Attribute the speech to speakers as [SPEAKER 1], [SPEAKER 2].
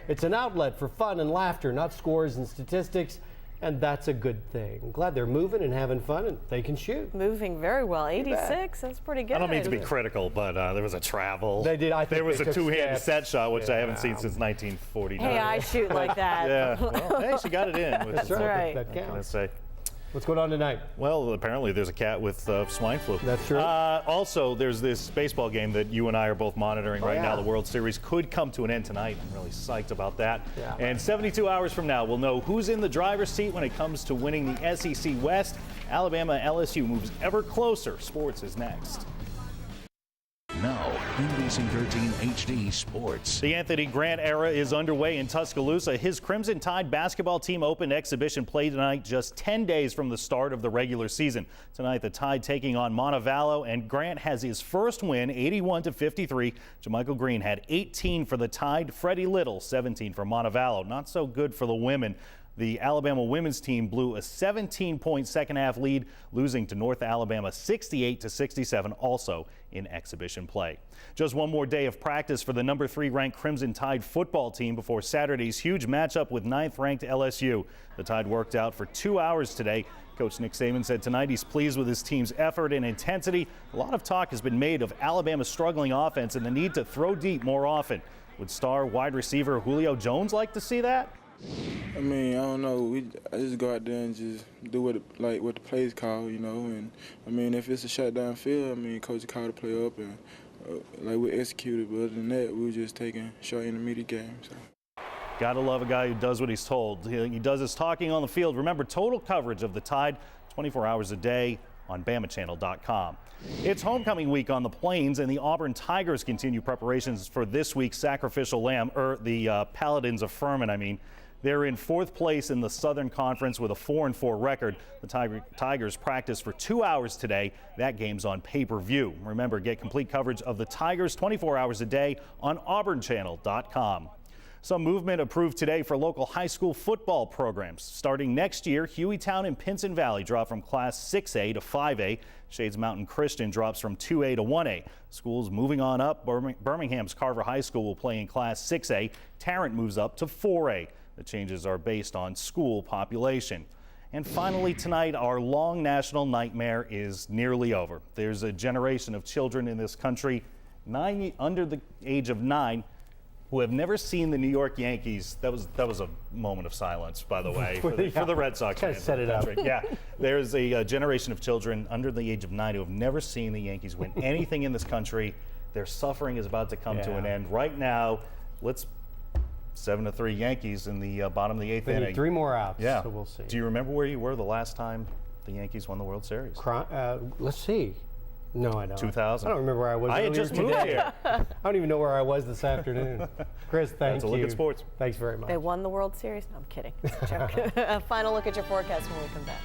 [SPEAKER 1] It's an outlet for fun and laughter, not scores and statistics. And that's a good thing. I'm glad they're moving and having fun, and they can shoot.
[SPEAKER 2] Moving very well. 86, that's pretty good.
[SPEAKER 3] I don't mean to be critical, but there was a travel.
[SPEAKER 1] They did. I think
[SPEAKER 3] there was a two-handed set shot, which I haven't
[SPEAKER 1] Yeah.
[SPEAKER 3] seen since 1949.
[SPEAKER 2] Hey, I shoot like that.
[SPEAKER 3] Yeah. Well, hey, she got it in. Which
[SPEAKER 1] That's
[SPEAKER 3] is,
[SPEAKER 1] right.
[SPEAKER 2] right.
[SPEAKER 1] That
[SPEAKER 3] what can I
[SPEAKER 1] counts.
[SPEAKER 3] say?
[SPEAKER 1] What's going on tonight?
[SPEAKER 3] Well, apparently there's a cat with swine flu.
[SPEAKER 1] That's true.
[SPEAKER 3] Also, there's this baseball game that you and I are both monitoring right now.
[SPEAKER 1] yeah.
[SPEAKER 3] The World Series could come to an end tonight. I'm really psyched about that.
[SPEAKER 1] Yeah.
[SPEAKER 3] And 72 hours from now, we'll know who's in the driver's seat when it comes to winning the SEC West. Alabama LSU moves ever closer. Sports is next.
[SPEAKER 4] Now, NBC 13 HD Sports.
[SPEAKER 3] The Anthony Grant era is underway in Tuscaloosa. His Crimson Tide basketball team opened exhibition play tonight, just 10 days from the start of the regular season. Tonight, the Tide taking on Montevallo, and Grant has his first win, 81-53. JaMychal Green had 18 for the Tide. Freddie Little, 17 for Montevallo. Not so good for the women. The Alabama women's team blew a 17-point second-half lead, losing to North Alabama 68-67, also in exhibition play. Just one more day of practice for the number 3 ranked Crimson Tide football team before Saturday's huge matchup with 9th-ranked LSU. The Tide worked out for 2 hours today. Coach Nick Saban said tonight he's pleased with his team's effort and intensity. A lot of talk has been made of Alabama's struggling offense and the need to throw deep more often. Would star wide receiver Julio Jones like to see that?
[SPEAKER 5] I mean, I don't know. I just go out there and just do what the plays call, you know. And I mean, if it's a shutdown field, I mean, coach called the play up and we executed. But other than that, we were just taking short intermediate games. So.
[SPEAKER 3] Gotta love a guy who does what he's told. He does his talking on the field. Remember, total coverage of the Tide, 24 hours a day on BamaChannel.com. It's homecoming week on the Plains, and the Auburn Tigers continue preparations for this week's sacrificial lamb, the Paladins of Furman, I mean. They're in 4th place in the Southern Conference with a 4-4 record. The Tigers practice for 2 hours today. That game's on pay-per-view. Remember, get complete coverage of the Tigers 24 hours a day on AuburnChannel.com. Some movement approved today for local high school football programs. Starting next year, Hueytown and Pinson Valley drop from Class 6A to 5A. Shades Mountain Christian drops from 2A to 1A. Schools moving on up. Birmingham's Carver High School will play in Class 6A. Tarrant moves up to 4A. The changes are based on school population. And finally tonight, our long national nightmare is nearly over. There's a generation of children in this country, under the age of 9, who have never seen the New York Yankees. That was a moment of silence, by the way, for the Red Sox fans.
[SPEAKER 1] Set it up.
[SPEAKER 3] Yeah, there's a generation of children under the age of 9 who have never seen the Yankees win anything in this country. Their suffering is about to come to an end. Right now, 7-3 Yankees in the bottom of the 8th inning.
[SPEAKER 1] 3 more outs,
[SPEAKER 3] Yeah.
[SPEAKER 1] so we'll see.
[SPEAKER 3] Do you remember where you were the last time the Yankees won the World Series?
[SPEAKER 1] Let's see. No, I don't.
[SPEAKER 3] 2000.
[SPEAKER 1] I don't remember where I was.
[SPEAKER 3] I had
[SPEAKER 1] earlier
[SPEAKER 3] just moved
[SPEAKER 1] today.
[SPEAKER 3] here.
[SPEAKER 1] I don't even know where I was this afternoon. Chris, thank
[SPEAKER 3] That's
[SPEAKER 1] you.
[SPEAKER 3] a look at sports.
[SPEAKER 1] Thanks very much.
[SPEAKER 2] They won the World Series? No, I'm kidding. It's a joke. A final look at your forecast when we come back.